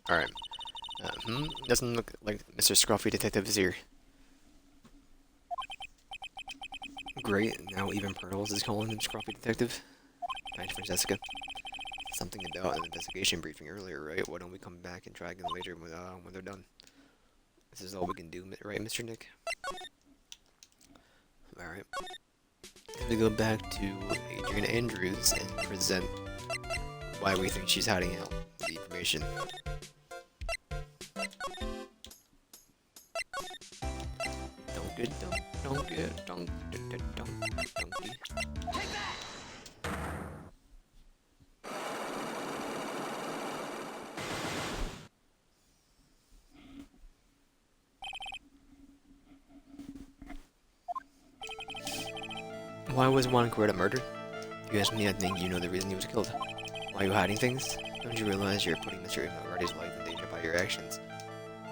Alright. Doesn't look like Mr. Scruffy Detective is here. Great, now even Pearls is calling him Scruffy Detective. Thanks for Jessica. Something about an investigation briefing earlier, right? Why don't we come back and try again later when they're done? This is all we can do, right, Mr. Nick? Alright. We go back to Adrian Andrews and present why we think she's hiding out the information. Donkey. Why was Juan Coretta murdered? You asked me, I think you know the reason he was killed. Why are you hiding things? Don't you realize you're putting Mr. Marty's life in danger by your actions?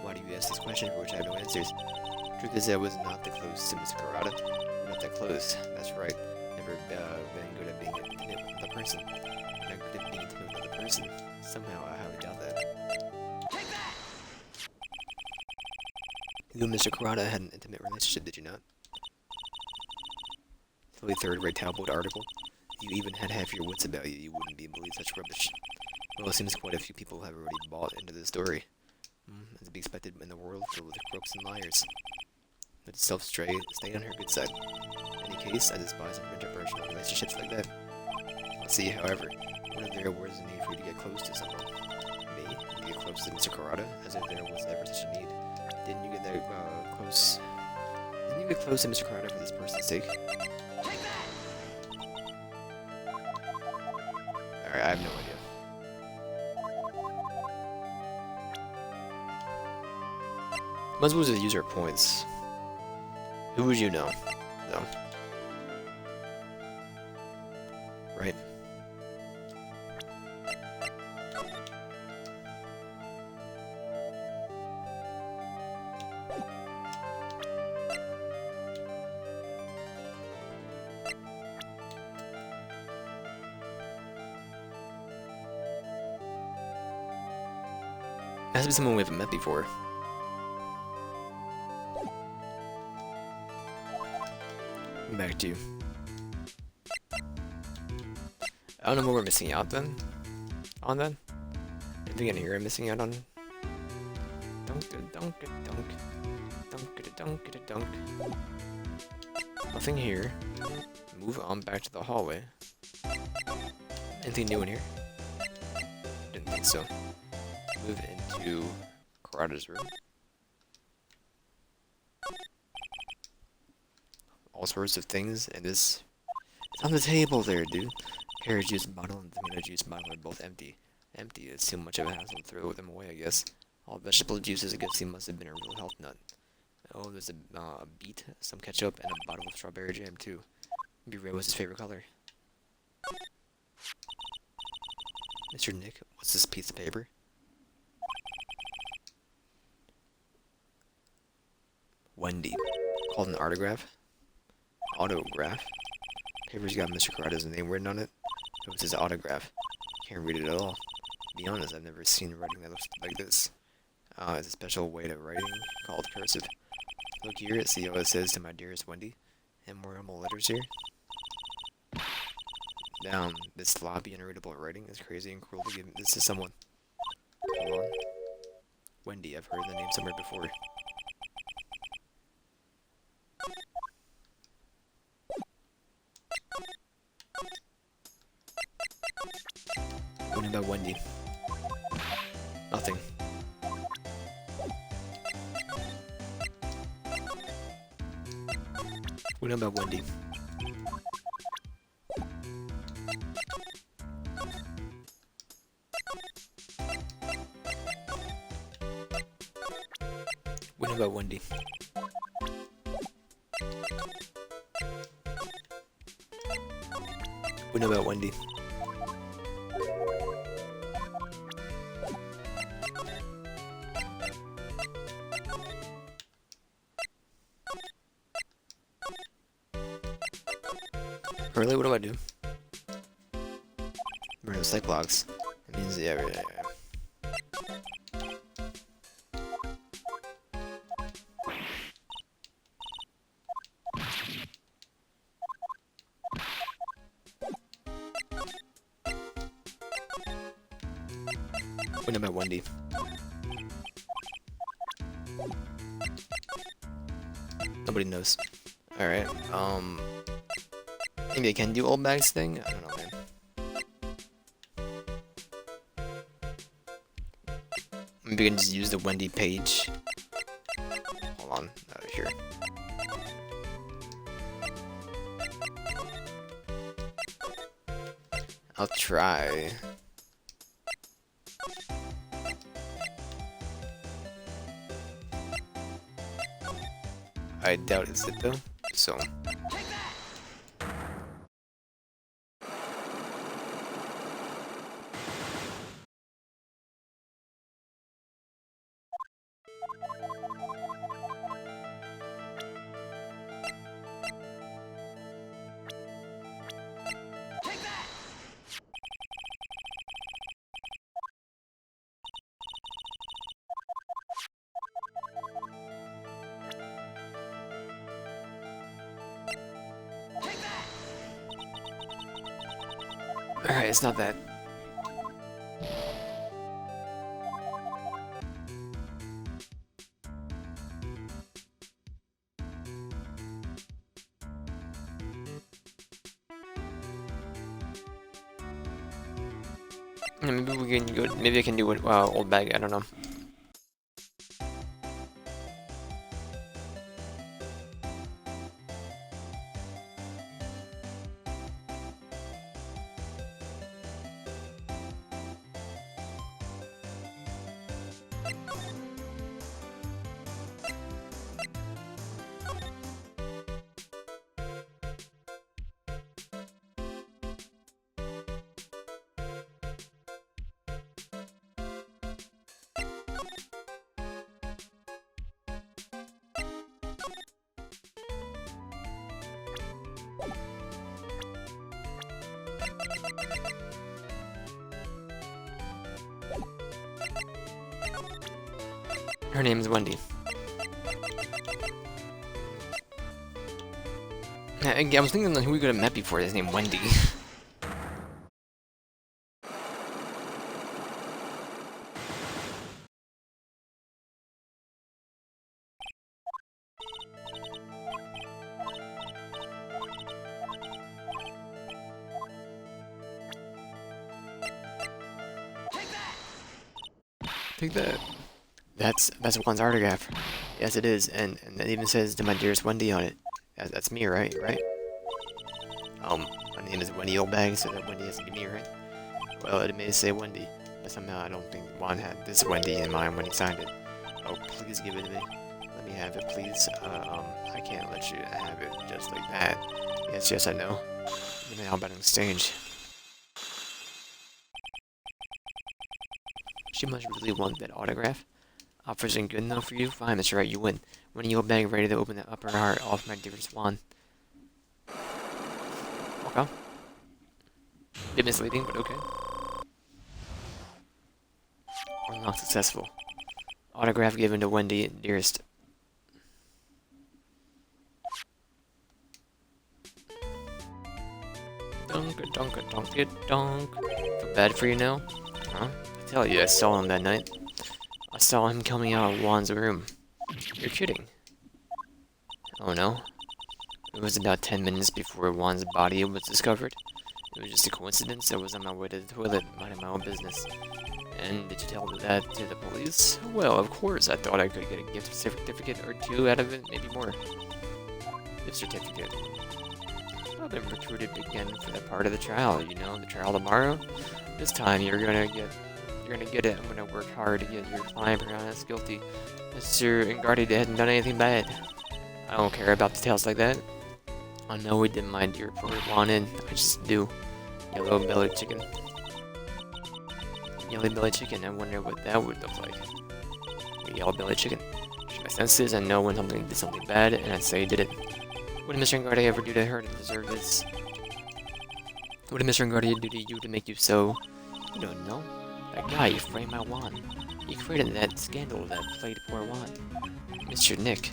Why do you ask these questions for which I have no answers? Truth is, I was not that close to Mr. Coretta. Not that close, that's right. Never been good at being intimate with another person. Not good at being intimate with another person. Somehow, I highly doubt that. You and Mr. Coretta had an intimate relationship, did you not? Silly third-rate tabloid article. If you even had half your wits about you, you wouldn't be believe such rubbish. Well, it seems quite a few people have already bought into this story. As to be expected in the world filled with crooks and liars. Let yourself stay on her good side. In any case, I despise interpersonal relationships like that. Let's see, however, what if there was a need for you to get close to someone? Me? To get close to Mr. Corrada? As if there was ever such a need. Didn't you get that, close? Didn't you get close to Mr. Corrada for this person's sake? Alright, I have no idea. Might as well just use our points. Who would you know? No. Right? It has to be someone we haven't met before. Back to you. I don't know what we're missing out then. On then? Anything in here I'm missing out on? Dunk. Nothing here. Move on back to the hallway. Anything new in here? Didn't think so. Move into Corrada's room. All sorts of things, and this... It's on the table there, dude. Carrot juice bottle and tomato juice bottle are both empty. Empty, it's too much of a hassle to throw them away, I guess. All vegetable juices, I guess he must have been a real health nut. Oh, there's a beet, some ketchup, and a bottle of strawberry jam, too. Maybe red was his favorite color. Mr. Nick, what's this piece of paper? Wendy. Called an autograph? Autograph? Paper's got Mr. Corrada's name written on it. It was his autograph. Can't read it at all. To be honest, I've never seen writing that looks like this. It's a special way to writing called cursive. Look here, see how it says to my dearest Wendy? And more normal letters here. Down, this sloppy, unreadable writing is crazy and cruel to give this to someone. Hold on. Wendy, I've heard the name somewhere before. What about Wendy? Nothing. What about Wendy? What about Wendy? What about Wendy? Really, what do I do? We're in the psych logs. It means, yeah. What about Wendy? Nobody knows. Alright, maybe I can do old bags thing? I don't know, man. Maybe I can just use the Wendy page. Hold on, here. I'll try. I doubt it's it though, so. Alright, it's not that. Maybe we can go. Maybe I can do it. Old bag. I don't know. Her name is Wendy. I was thinking who we could have met before. His name Wendy. Take that. That's Juan's autograph. Yes, it is, and it even says to my dearest Wendy on it. That's me, right? Right? My name is Wendy Oldbag, so that Wendy has to be me, right? Well, it may say Wendy, but somehow I don't think Juan had this Wendy in mind when he signed it. Oh, please give it to me. Let me have it, please. I can't let you have it just like that. Yes, I know. Even how about an exchange? She must really want that autograph. Offers ain't good enough for you? Fine, that's right, you win. When you bag ready to open the upper heart off my dearest Juan. Okay. Bit misleading, but okay. Or not successful. Autograph given to Wendy, dearest. Dunk. Feel bad for you now? Huh? I tell you, I saw him that night. I saw him coming out of Juan's room. You're kidding. Oh no. It was about 10 minutes before Juan's body was discovered. It was just a coincidence. I was on my way to the toilet, minding my own business. And did you tell that to the police? Well, of course. I thought I could get a gift certificate or two out of it, maybe more. Gift certificate. I've been recruited again for that part of the trial. You know, the trial tomorrow. This time you're gonna get it. I'm gonna work hard to get your client pronounced guilty. Mr. Ingardi hadn't done anything bad. I don't care about details like that. I know we didn't mind your poor wanted. I just do. Yellow-bellied chicken. Yellow-bellied chicken. I wonder what that would look like. A yellow-bellied chicken. Use my senses and know when something did something bad, and I'd say he did it. What did Mr. Ingardi ever do to her to deserve this? What did Mr. Ingardi do to you to make you so? You don't know. That guy, you framed my Juan. He created that scandal that played poor Juan. Mr. Nick.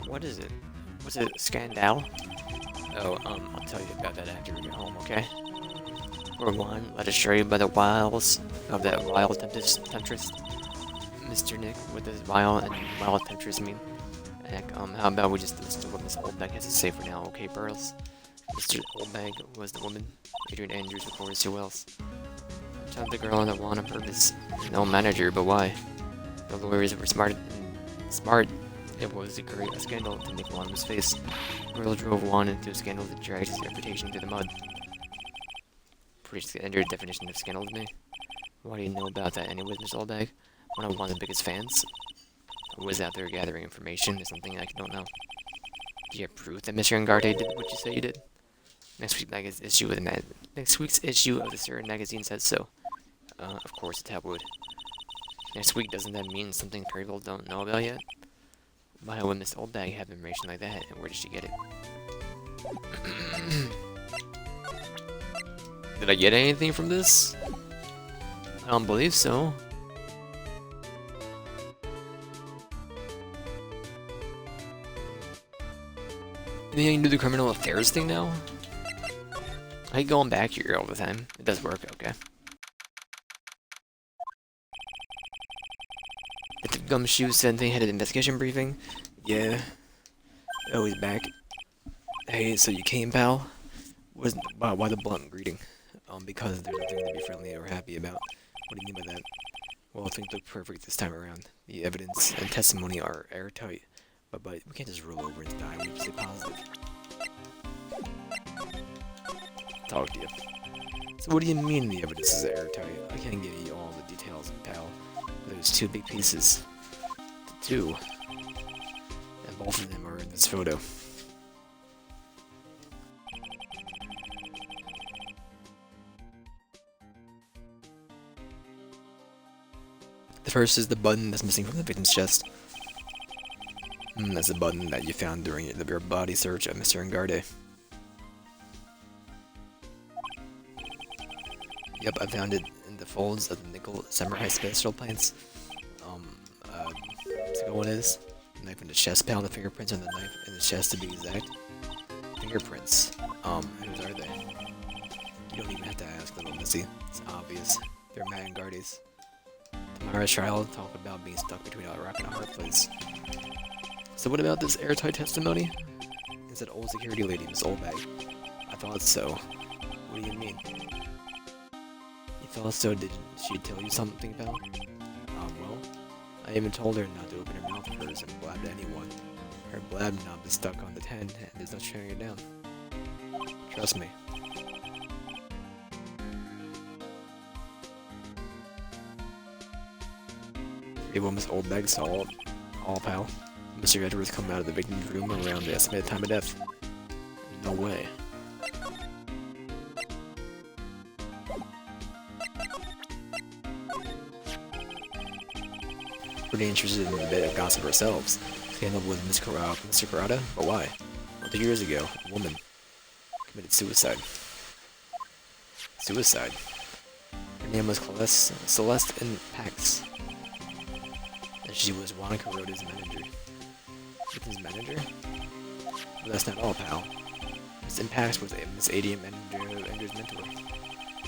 What is it? Was it a scandal? Oh, I'll tell you about that after we get home, okay? Or one, led astray by the wiles of that wild temptress, Mr. Nick, what does vile and wild temptress mean? Heck, how about we just listen to what Miss Oldbag has to say for now, okay, Pearls? Mr. Oldbag was the woman. Adrian Andrews, of course, who else? Shot the girl on the lawn on purpose. No manager, but why? The lawyers were smart. It was a scandal to make Juan lose face. Girl drove Juan into a scandal that dragged his reputation to the mud. Pretty standard definition of scandal to me. Why do you know about that anyways, Miss Oldbag? One of Juan's biggest fans? I was out there gathering information or something I don't know. Do you have proof that Mr. Engarde did what you say you did? Next week's issue of the Certain magazine says so. Of course, a tabloid. Next week, doesn't that mean something people don't know about yet? Why would Miss Oldbag have information like that, and where did she get it? Did I get anything from this? I don't believe so. You think I can do the criminal affairs thing now? I hate going back here all the time. It does work, okay. If the gumshoe said they had an investigation briefing? Yeah. Oh, he's back. Hey, so you came, pal? Why the blunt greeting? Because there's nothing to be friendly or happy about. What do you mean by that? Well, things look perfect this time around. The evidence and testimony are airtight. But we can't just roll over and die. We have to stay positive. Talk to you. So what do you mean the evidence is airtight? I can't give you all the details, pal. There's two big pieces. Two. And both of them are in this photo. The first is the button that's missing from the victim's chest. That's the button that you found during your body search of Mr. Engarde. Yep, I found it in the folds of the nickel samurai special pants. What's the one is? Knife in the chest, pal. The fingerprints on the knife in the chest to be exact. Fingerprints. Whose are they? You don't even have to ask, little missy. It's obvious. They're Matt Engarde's. Tomorrow's trial talk about being stuck between a rock and a hard place. So what about this airtight testimony? Is that old security lady, Miss Oldbag? I thought so. What do you mean? You thought so? Did she tell you something, pal? Well, I even told her not to open her mouth first and blab to anyone. Her blab knob is stuck on the 10 and there's no shutting it down. Trust me. Even Miss Oldbag saw all, pal. Mr. Edwards come out of the victim's room around the estimated time of death. No way. Pretty interested in a bit of gossip ourselves. Scandal with Mr. Carrata? But why? Well, 2 years ago, a woman committed suicide. Suicide? Her name was Celeste in Pax. And she was Juan Carrata's manager. His manager? But that's not all, pal. Miss Impact was Miss Adrian Andrews' mentor.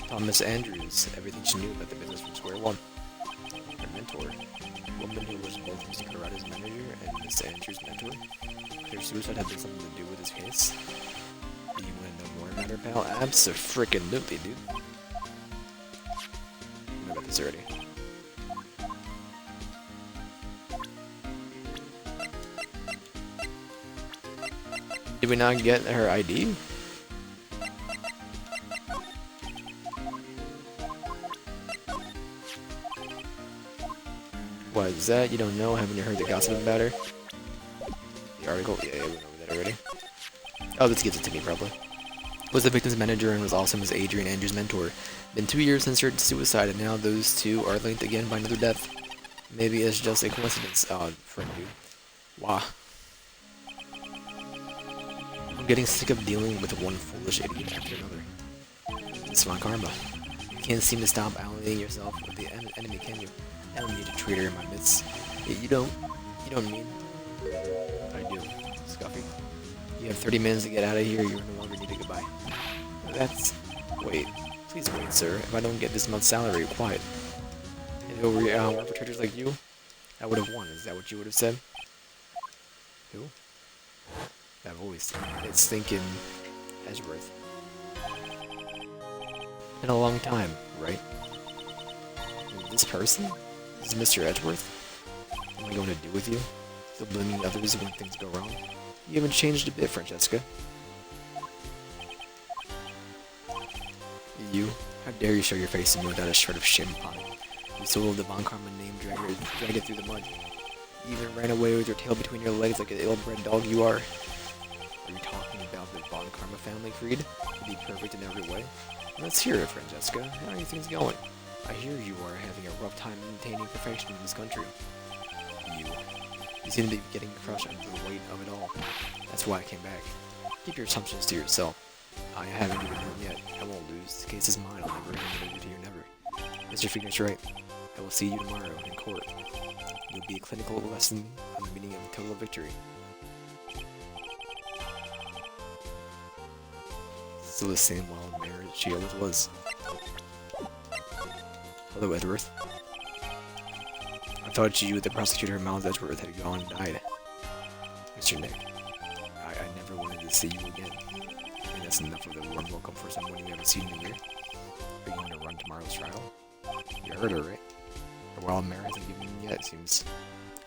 Taught Miss Andrews everything she knew about the business from square one. Her mentor, a woman who was both Mr. Carrata's manager and Miss Andrews' mentor. Could her suicide have been something to do with this case? Do you want to know more about her, pal? Abso-freaking-lutely, dude. I know about this already. Did we not get her ID? What is that? You don't know? Haven't you heard the gossip about her? The article? Yeah, we went over that already. Oh, this gives it to me, probably. Was the victim's manager and was also Miss Adrian Andrews' mentor. Been 2 years since her suicide, and now those two are linked again by another death. Maybe it's just a coincidence. Oh, friend, dude. Wow. I'm getting sick of dealing with one foolish idiot after another. It's my karma. You can't seem to stop allying yourself with the enemy, can you? I don't need a traitor in my midst. You don't mean? I do, Scuffy. You have 30 minutes to get out of here. You no longer need a goodbye. Wait. Please wait, sir. If I don't get this month's salary, quiet. And over arbitrator's like you, I would have won. Is that what you would have said? Who? That voice. It's thinking Edgeworth. In a long time, right? This person? This is Mr. Edgeworth? What am I going to do with you? Still blaming others when things go wrong? You haven't changed a bit, Francesca. You? How dare you show your face to me without a shred of shame upon it? You stole the Von Karma name, drag it through the mud. You even ran away with your tail between your legs like an ill-bred dog you are. Are you talking about the Von Karma family creed? To be perfect in every way? Let's hear it, Francesca. How are things going? I hear you are having a rough time maintaining perfection in this country. You seem to be getting crushed under the weight of it all. That's why I came back. Keep your assumptions to yourself. I haven't even won yet. I won't lose. The case is mine. I'll never hand it to you, never. Mr. Phoenix Wright, I will see you tomorrow in court. You'll be a clinical lesson on the meaning of total victory. Still the same wild mare she always was. Hello, Edgeworth. I thought you, the prosecutor, Miles Edgeworth, had gone and died. Mr. Nick, I never wanted to see you again. I think that's enough of a warm welcome for someone you haven't seen in a year. Are you going to run tomorrow's trial? You heard her, right? The wild mare hasn't given in yet, it seems.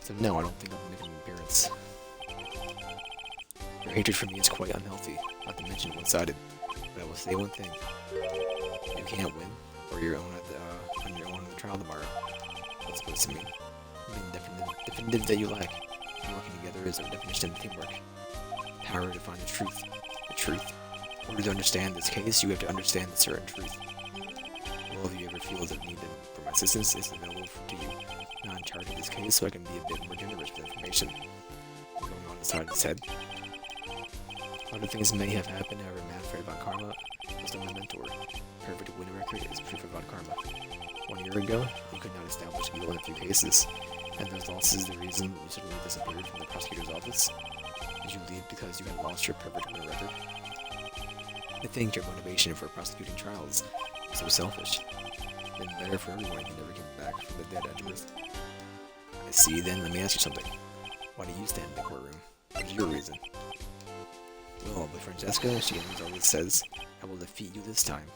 So no, I don't think I'll make an appearance. Your hatred for me is quite unhealthy, not to mention one-sided. But I will say one thing. You can't win, or you're on your own at the trial tomorrow. What's it supposed to mean? Definitive that you lack. Working together is a definition of teamwork. Power to find the truth. The truth. In order to understand this case, you have to understand the certain truth. Well, if you ever feel the need for my assistance, is available to you. Not in charge of this case, so I can be a bit more generous with information. Going on inside his head. Other things may have happened, however, Manfred Von Karma was still my mentor. Perfect win record is proof of Von Karma. 1 year ago, you could not establish guilt in a few cases, and those losses the reason you suddenly disappeared from the prosecutor's office. Did you leave because you had lost your perfect win record? I think your motivation for prosecuting trials is so selfish. Then better for everyone if you never came back from the dead, Edgeworth. I see, then let me ask you something. Why do you stand in the courtroom? What is your reason? Well, but Francesca, she always says, I will defeat you this time,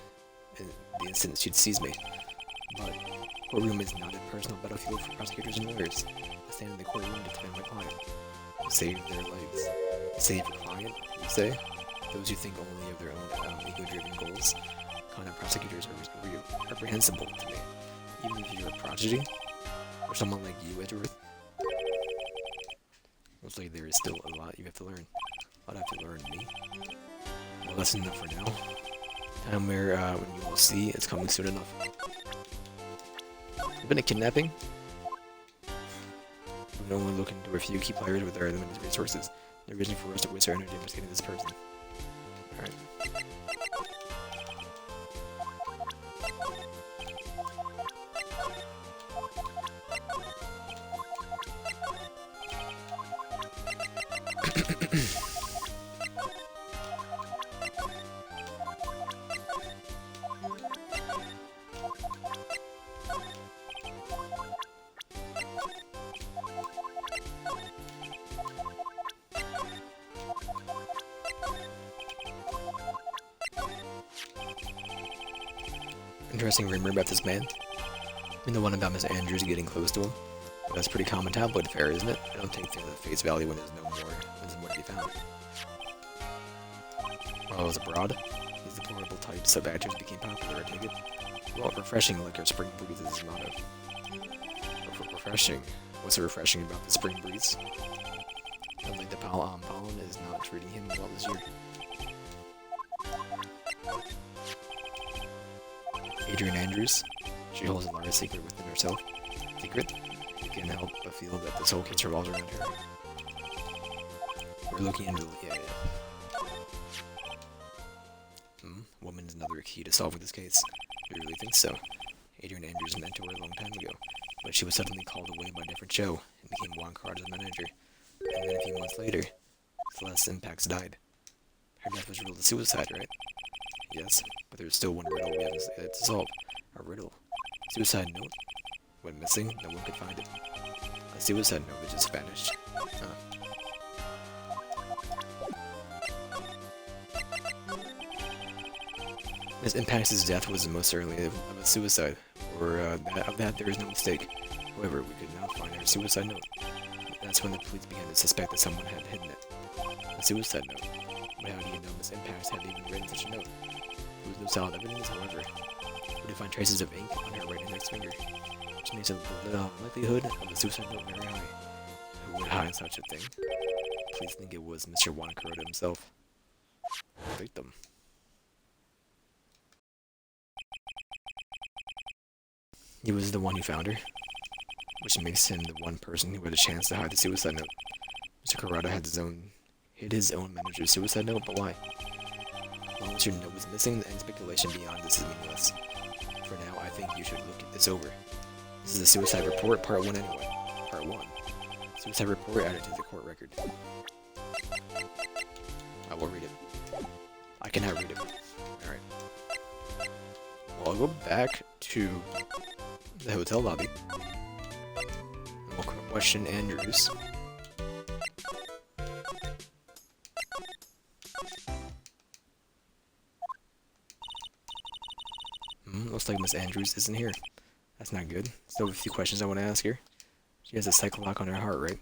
in the instant she sees me. But, courtroom is not a personal battlefield for prosecutors and lawyers. I stand in the courtroom to defend my client. Save their lives. Save your client, you say? Those who think only of their own ego-driven goals. Content prosecutors are reprehensible to me. Even if you're a prodigy, or someone like you, Edgeworth. Looks like there is still a lot you have to learn. A lot I have to learn, me. Well, that's enough for now. Time where, when you will see, it's coming soon enough. Been a kidnapping? No one looking to a few key players with their limited resources. No reason for us to waste our energy investigating this person. Alright. Interesting rumor about this man. I mean, the one about Miss Andrews getting close to him. But that's pretty common tabloid fare, isn't it? I don't take things at face value when there's more to be found. While I was abroad, these deplorable types of actors became popular, I take it. Well, refreshing like our spring breeze is his motto. Refreshing? What's so refreshing about the spring breeze? I think the pollen is not treating him well this year. Adrian Andrews. She holds a large secret within herself. Secret? You can't help but feel that this whole case revolves around her. We're looking into the... Yeah. Woman is another key to solving this case. We really think so. Adrian Andrews met her a long time ago, but she was suddenly called away by a different show and became Juan Carr's manager. And then a few months later, Celeste Impax died. Her death was ruled a suicide, right? yes, but there's still one riddle we haven't yet to solve. A riddle. Suicide note? Went missing, no one could find it. A suicide note that just vanished. Miss Impax's death was most certainly of a suicide, or of that there is no mistake. However, we could now find her suicide note. That's when the police began to suspect that someone had hidden it. A suicide note. But how do you know Miss Impax had even written such a note? There was no solid evidence, however. We did find traces of ink on her right index finger, which makes the likelihood of a suicide note very high. Who would hide such a thing? Please think it was Mr. Wanakuroda himself. The victim. He was the one who found her, which makes him the one person who had a chance to hide the suicide note. Mr. Kuroda hid his own manager's suicide note, but why? Long as your note was missing, any speculation beyond this is meaningless. For now, I think you should look this over. This is the suicide report, part 1 anyway. Part 1. Suicide report added to the court record. I will read it. I cannot read it. Alright. Well, I'll go back to the hotel lobby. We'll question Andrews. Looks like Miss Andrews isn't here. That's not good. Still have a few questions I want to ask her. She has a psycho lock on her heart, right?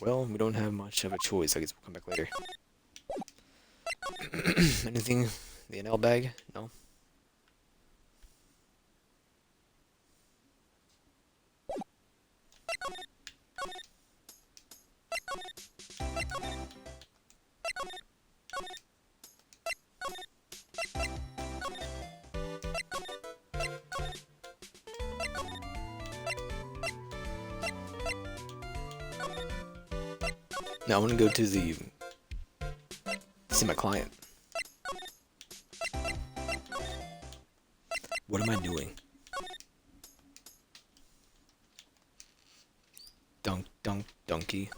Well, we don't have much of a choice. I guess we'll come back later. Anything? The NL bag? No? Now I want to go to see my client. What am I doing? Donkey.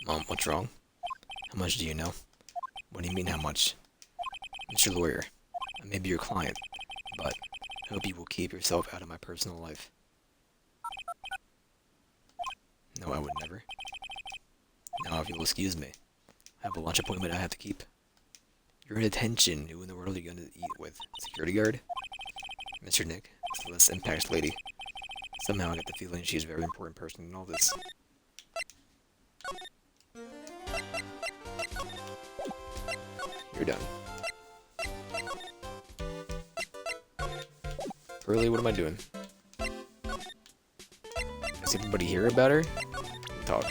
Mom, what's wrong? How much do you know? What do you mean, how much? Mr. Lawyer, I may be your client, but I hope you will keep yourself out of my personal life. No, I would never. Now, if you'll excuse me, I have a lunch appointment I have to keep. You're in detention. Who in the world are you going to eat with? Security guard? Mr. Nick, it's the less Impax lady. Somehow I get the feeling she's a very important person in all this. You're done. Really, what am I doing? Does everybody hear about her? Talk.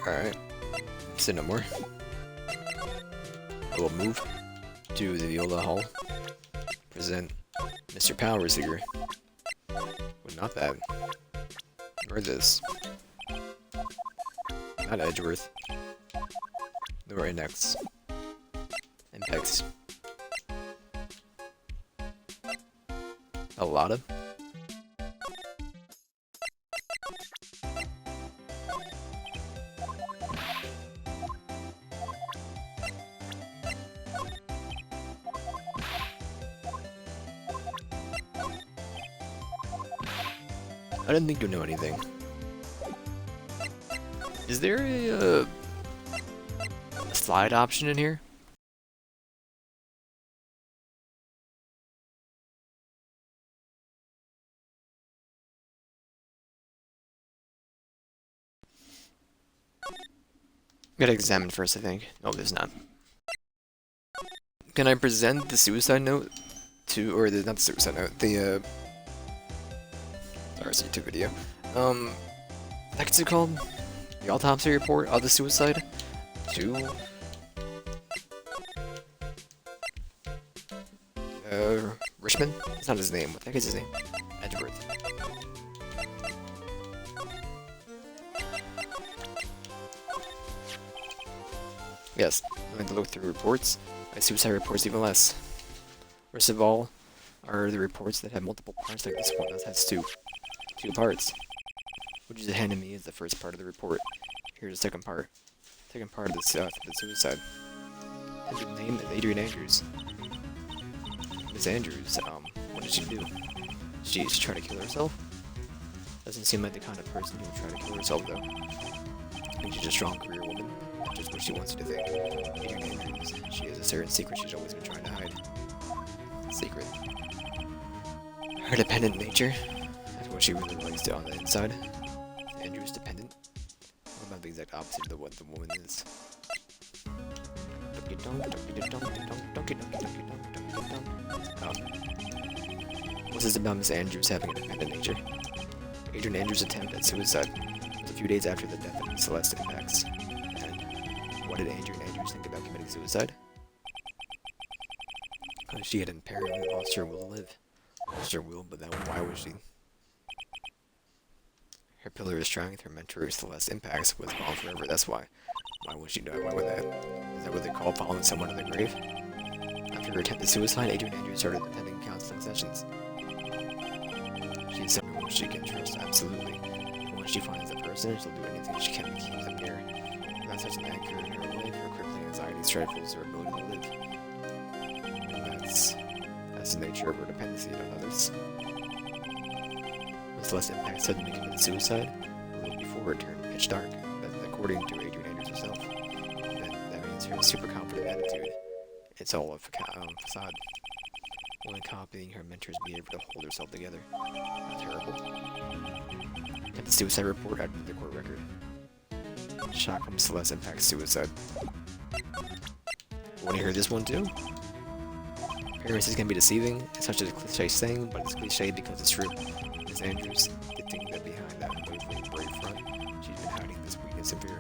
Alright. Say no more. We'll move to the Viola Hall. Present Mr. Powers here. Well, not that. Nor this. Not Edgeworth. Nor Index. Impex. A lot of. I didn't think you'd know anything. Is there a slide option in here? Gotta examine first, I think. No, there's not. Can I present the suicide note to, or the, not the suicide note, the Carson YouTube video. What's it called? The autopsy report of the suicide? To... Richmond? That's not his name. What the heck is his name? Edgeworth. Yes, I'm going to look through reports. My suicide reports even less. First of all, are the reports that have multiple parts like this one that has two parts. What you just handed me is the first part of the report. Here's the second part. Second part of the suicide. His name is Adrian Andrews. Miss Andrews, what did she do? She try to kill herself? Doesn't seem like the kind of person who would try to kill herself though. I think she's a strong career woman. That's just what she wants you to think. Adrian Andrews, she has a certain secret she's always been trying to hide. Secret. Her dependent nature. That's what she really likes to on the inside. Andrew's dependent. What about the exact opposite of what the woman is? What's this about Miss Andrews having a dependent nature? Adrian Andrews' attempt at suicide was a few days after the death of Celeste Impacts. And what did Adrian Andrews think about committing suicide? She had apparently lost her will to live. Lost her will, but then why was she? Her pillar of strength, her mentor, Celeste Impacts, was gone forever, that's why. Why would she die? Why would that? Is that what they call following someone to the grave? After her attempted suicide, Adrian Andrews started attending counseling sessions. She is someone she can trust, absolutely. And once she finds the person, she'll do anything she can to keep them near. Without such an anchor in her life, her crippling anxiety stifles her ability to live. And that's the nature of her dependency on others. When Celeste Impact suddenly committed suicide, a little before it turned pitch dark, according to Adrian Andrews herself. That means her super confident attitude. It's all a facade. Only copying her mentor's behavior to hold herself together. Terrible. At the suicide report added to the court record. Shock from Celeste Impact's suicide. Want to hear this one too? Appearances can be deceiving. It's such a cliche saying, but it's cliche because it's true. Miss Andrews, the thing that behind that unwavering brave front, she's been hiding this weakness and fear.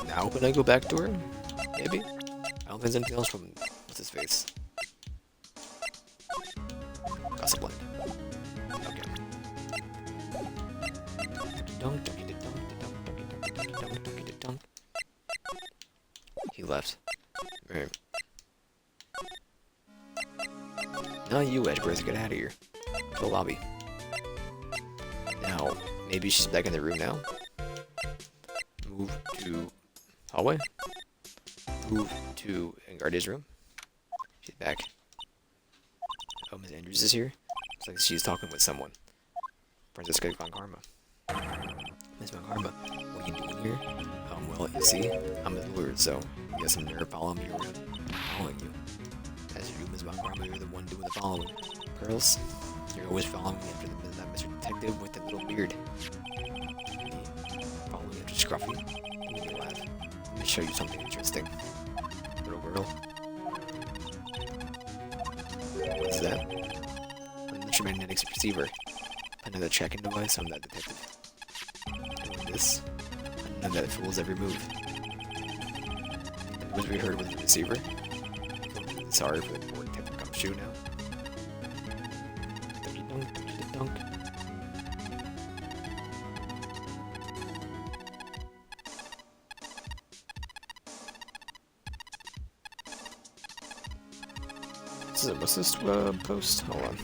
Now can I go back to her? Maybe? I don't think there's anything else from what's his face. Gossip Land. Okay. He left. Right. Now you, Edgeworth, get out of here. To the lobby. Now, maybe she's back in the room now? Move to hallway? Move to Engardia's room? She's back. Oh, Miss Andrews is here? Looks like she's talking with someone. Francisca Von Karma. Miss Von Karma, what are you doing here? Well, you see, I'm a lawyer, so you got some nerve following me around. Following you. As you do, Miss Von Karma, you're the one doing the following. Girls, you're always following me after that Mr. Detective with the little beard. Following me after Scruffy. Let me laugh. Let me show you something interesting. Little girl. What's that? An electromagnetic receiver. Another tracking device on that detective. And with this, I know that it fools every move. And what we heard with the receiver? Sorry for the poor detective come shoe now. Dunk. What's this post? Hold on.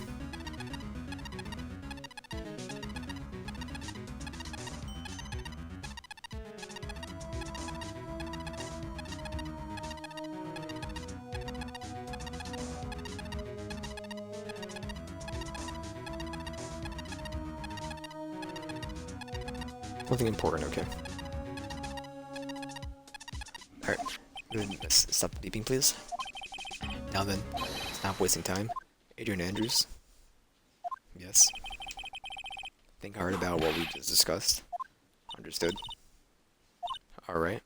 Nothing important, okay. Alright. Stop beeping, please. Now then, stop wasting time. Adrian Andrews. Yes. Think hard about what we just discussed. Understood. Alright.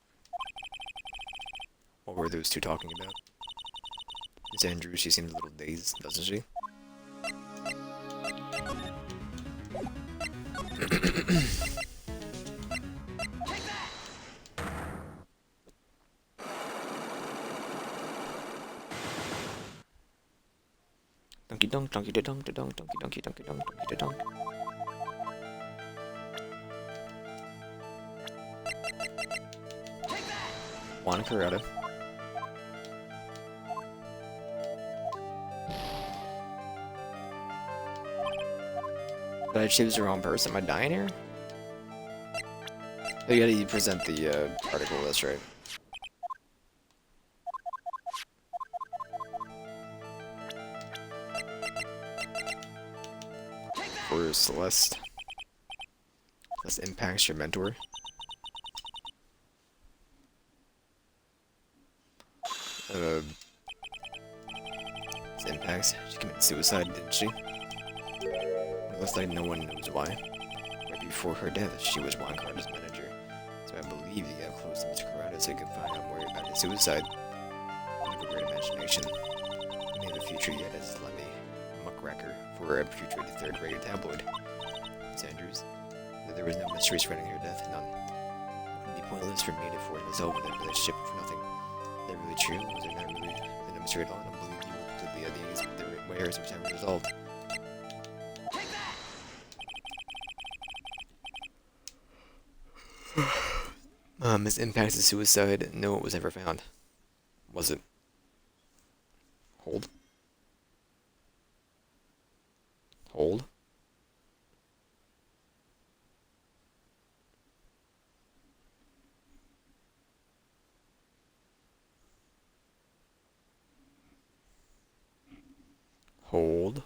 What were those two talking about? Miss Andrews, she seems a little dazed, doesn't she? Donkey donk, donkey da donk, da donk, donkey donkey donkey donk, donkey da donk. Juan Corrado. Did I choose the wrong person? Am I dying here? Oh, you gotta present the article, that's right. For Celeste. Celeste impacts your mentor. This impacts. She committed suicide, didn't she? It looks like no one knows why. Right before her death, she was Juan Carter's manager. So I believe he got close to Mr. Corrado so he could find out more about his suicide. You have a great imagination. You may have a future yet as Lemmy muckracker for a putrid third-rated tabloid. Miss Andrews, there was no mystery surrounding her death, none. It would be pointless for me to force myself with that relationship for nothing. Is that really true? Was there not really no mystery at all? I don't believe you were completely at ease with the wares which never resolved. Miss Impact's suicide, no, it was never found. Was it? Hold. Hold. Hold.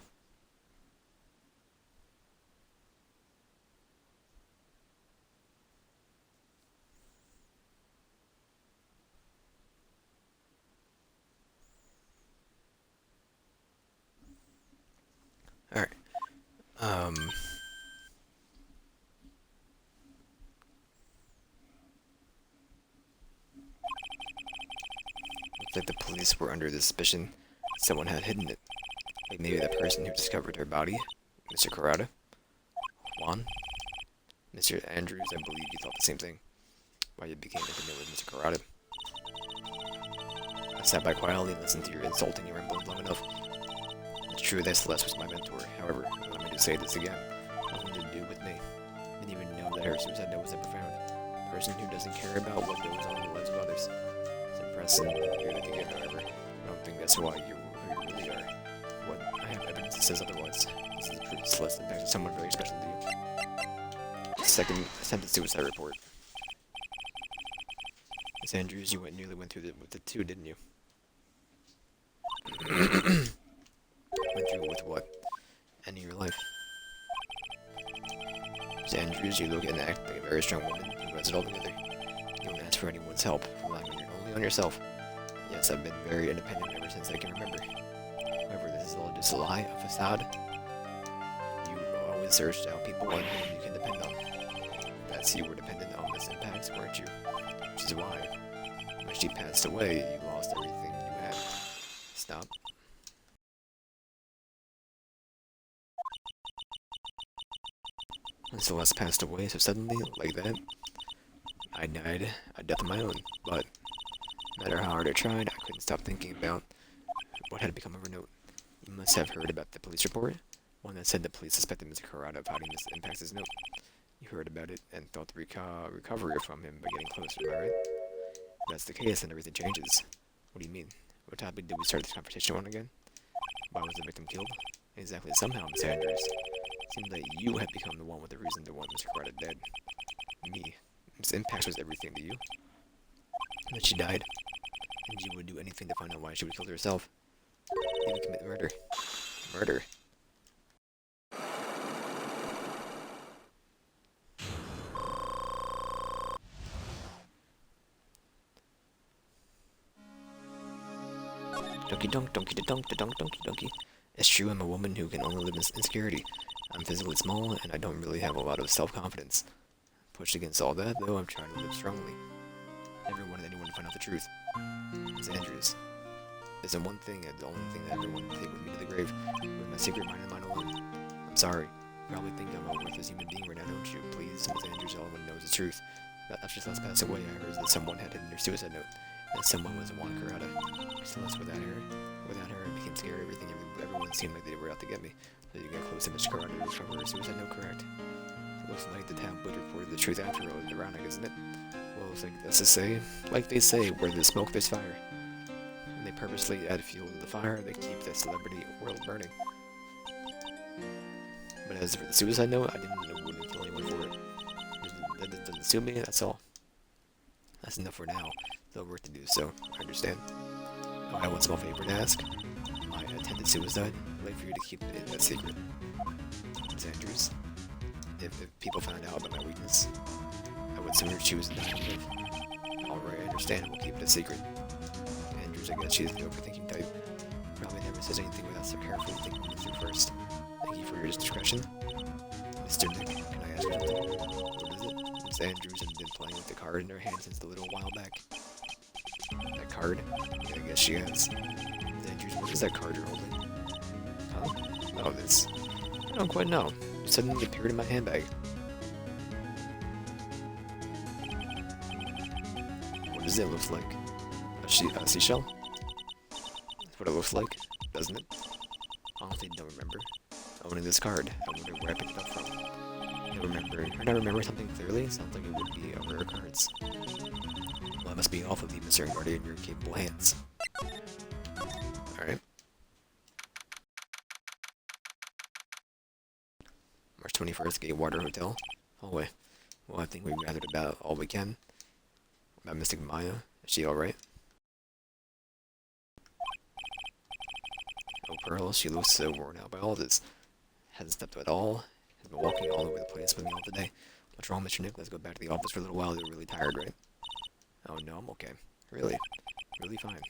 Alright. Looks like the police were under the suspicion someone had hidden it. Like maybe the person who discovered her body, Mr. Corrado, Juan, Mr. Andrews. I believe you thought the same thing. Why you became intimate with Mr. Corrado. I sat by quietly and listened to your insulting and rambling long enough. It's true that Celeste was my mentor. However, allow me to say this again. Nothing to do with me. I didn't even know that her suicide note was ever found. A person who doesn't care about what goes on in the lives of others. It's impressive. You're the again, however. I don't think that's why you're who you really are. What I have evidence that says otherwise. This is proof Celeste impacted someone very special to you. Second attempted suicide report. Miss Andrews, you nearly went through with the two, didn't you? Went through it with what? Ending your life. Miss Andrews, you look and act like a very strong woman who has it all together. You don't ask for anyone's help, relying only on yourself. Yes, I've been very independent ever since I can remember. However, this is all just a lie, a facade. You always searched out people on whom you can depend on. That's you were dependent on Miss Impacts, weren't you? Which is why, when she passed away, you lost everything you had. Stop. And Celeste passed away so suddenly, like that. I died a death of my own, but no matter how hard I tried, I couldn't stop thinking about what had become of her note. You must have heard about the police report, one that said the police suspected Mr. Corrado of hiding Miss Impacts' note. You heard about it and thought the recovery from him by getting closer, am I right? If that's the case, then everything changes. What do you mean? What topic did we start this conversation on again? Why was the victim killed? Exactly, somehow, Miss Andrews. It seemed that you had become the one with the reason to want Mr. Corrado dead. Me. Miss Impacts was everything to you. And then she died. And you would do anything to find out why she would kill herself. Even commit murder. Murder. Donkey donk, donkey da donk, da donk, donkey donkey. It's true, I'm a woman who can only live in insecurity. I'm physically small, and I don't really have a lot of self-confidence. Pushed against all that, though, I'm trying to live strongly. Never wanted anyone to find out the truth. Miss Andrews. There's one thing, the only thing that I ever wanted to take with me to the grave, was my secret mind and mine alone. I'm sorry. You probably think I'm a worthless human being right now, don't you? Please, Miss Andrews, everyone knows the truth. But after Celeste passed away, I heard that someone had hidden her suicide note. That someone was Juan Corrado. Celeste, without her, I became scared of everything everyone seemed like they were out to get me. So you get a close image card to recover a suicide note, correct? It looks like the tablet reported the truth after all the round, isn't it? Well, it's like that's to say, like they say, where there's smoke, there's fire. And they purposely add fuel to the fire, they keep the celebrity world burning. But as for the suicide note, I didn't know wouldn't kill anyone for it. That doesn't sue me, that's all. That's enough for now. Still work to do, so I understand. Oh, I have one small favor to ask. My attempted suicide, I'd like for you to keep it a secret. Ms. Andrews, if people found out about my weakness, I would sooner choose to die than live. Alright, I understand, we'll keep it a secret. Andrews, I guess she's the overthinking type. Probably never says anything without so carefully thinking it through first. Thank you for your discretion. Mr. Nick, can I ask you something? What is it? Ms. Andrews has been playing with the card in her hand since a little while back. That card? Yeah, I guess she has. Ms. Andrews, what is that card you're holding? Huh? Oh, this. I don't quite know. It suddenly appeared in my handbag. What does it look like? A seashell? That's what it looks like, doesn't it? Honestly, don't remember. Owning this card, I wonder where I picked it up from. I remember something clearly. Sounds like it would be over her cards. Well, I must be awful to leave Mr. Guardian in your capable hands. Alright. March 21st, Gatewater Hotel. Hallway. Well, I think we gathered about all we can. About Mystic Maya. Is she alright? Oh, Pearl, she looks so worn out by all this. Hasn't slept at all. Has been walking all over the place with me all today. What's wrong, Mr. Nick? Let's go back to the office for a little while. You're really tired, right? Oh, no, I'm okay. Really? Really fine.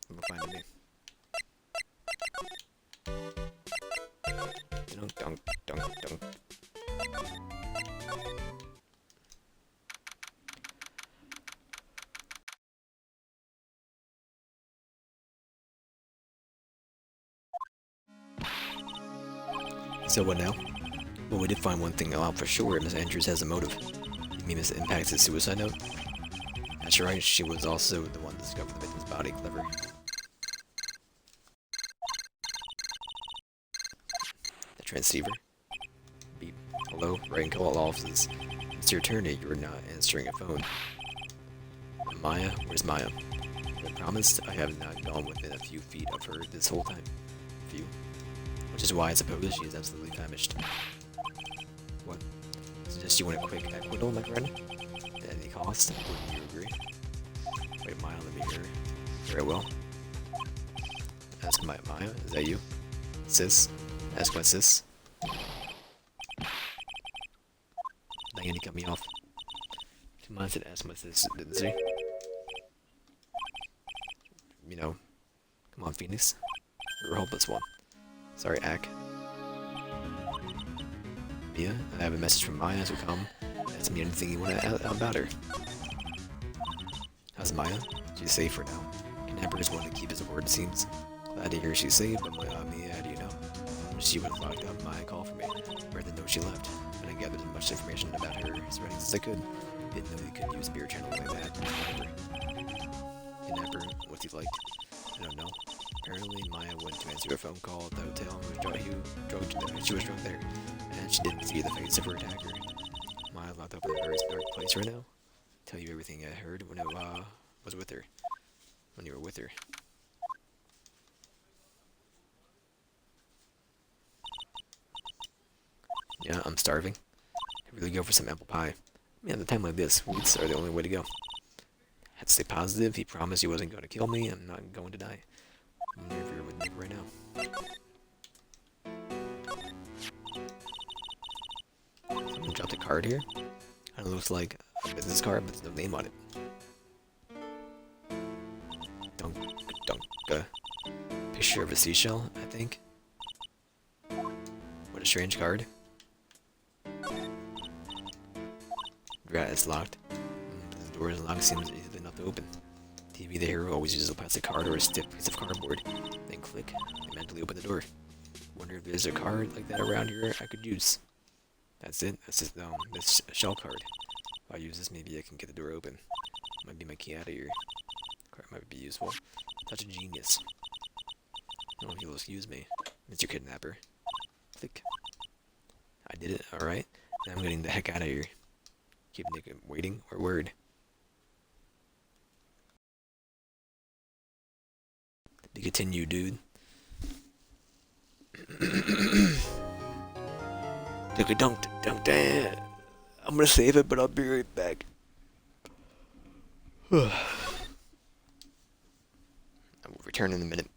I'm fine to me. Dunk, dunk, dunk, dunk. So what now? Well, we did find one thing out for sure. Miss Andrews has a motive. You mean Miss Impact's suicide note? That's right, she was also the one to discover the victim's body. Clever. The transceiver. Beep. Hello, Wright and all offices. Mr. Attorney, you're not answering a phone. Maya? Where's Maya? I promised I have not gone within a few feet of her this whole time. Few. Which is why I suppose she is absolutely famished. What? Suggest you want a quick acquittal, my friend? At any cost? Wouldn't you agree? Wait, Maya, let me hear. Very well. Ask Maya, is that you? Sis? Ask my sis. Diana cut me off. Come on, I said ask my sis, didn't she? You know, come on, Phoenix. You're a hopeless one. Sorry, Ack. Mia, I have a message from Maya, so come. Ask me anything you want to about her. How's Maya? She's safe for now. Kidnappers want to keep his word, it seems. Glad to hear she's safe, but Mia, how do you know? She was locked up. Maya called for me. Read the note she left, and I gathered as much information about her surroundings as I could. Didn't know you could use spirit channel like that. Kidnapper, what's he like? I don't know. Apparently, Maya went to answer a phone call at the hotel she was drunk there, and she didn't see the face of her attacker. Maya locked up in a very dark place right now. Tell you everything I heard when it was with her. When you were with her. Yeah, I'm starving. I really go for some apple pie. I mean, at a time like this, wheats are the only way to go. Had to stay positive. He promised he wasn't going to kill me. I'm not going to die. I'm near here with Nick right now. Someone dropped a card here. It looks like a business card, but there's no name on it. Dunk, dunk. Picture of a seashell, I think. What a strange card. Rat is locked. The door is locked, seems easily enough to open. TV, the hero, always uses a plastic card or a stiff piece of cardboard. Then click, and mentally open the door. Wonder if there's a card like that around here I could use. That's it. That's just this shell card. If I use this, maybe I can get the door open. Might be my key out of here. Card might be useful. Such a genius. Oh, if you'll excuse me, Mr. Kidnapper. Click. I did it, alright. Now I'm getting the heck out of here. Keep Nick waiting, or word. To continue, dude. Dunk, I'm gonna save it, but I'll be right back. I will return in a minute.